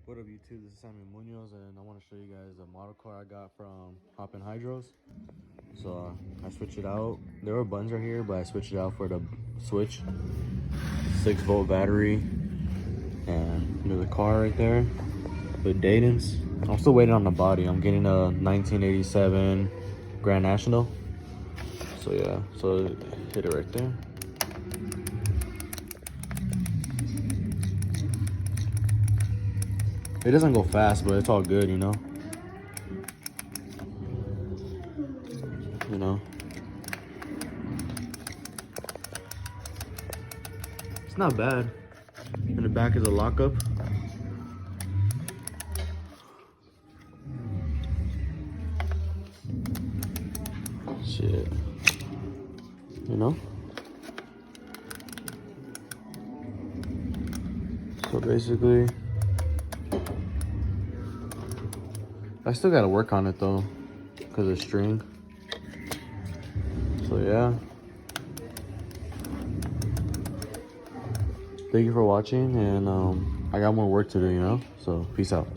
What up, YouTube? This is Sammy Munoz, and I want to show you guys a model car I got from Hoppin Hydros. So I switched it out. There were buttons right here, but I switched it out for the switch. 6-volt battery, and there's a car right there with Dayton's. I'm still waiting on the body. I'm getting a 1987 Grand National. So yeah, so hit it right there. It doesn't go fast, but it's all good, you know. It's not bad. In the back is a lockup. Shit. You know? So basically, I still gotta work on it though, because of string. So yeah. Thank you for watching, and I got more work to do, you know? So peace out.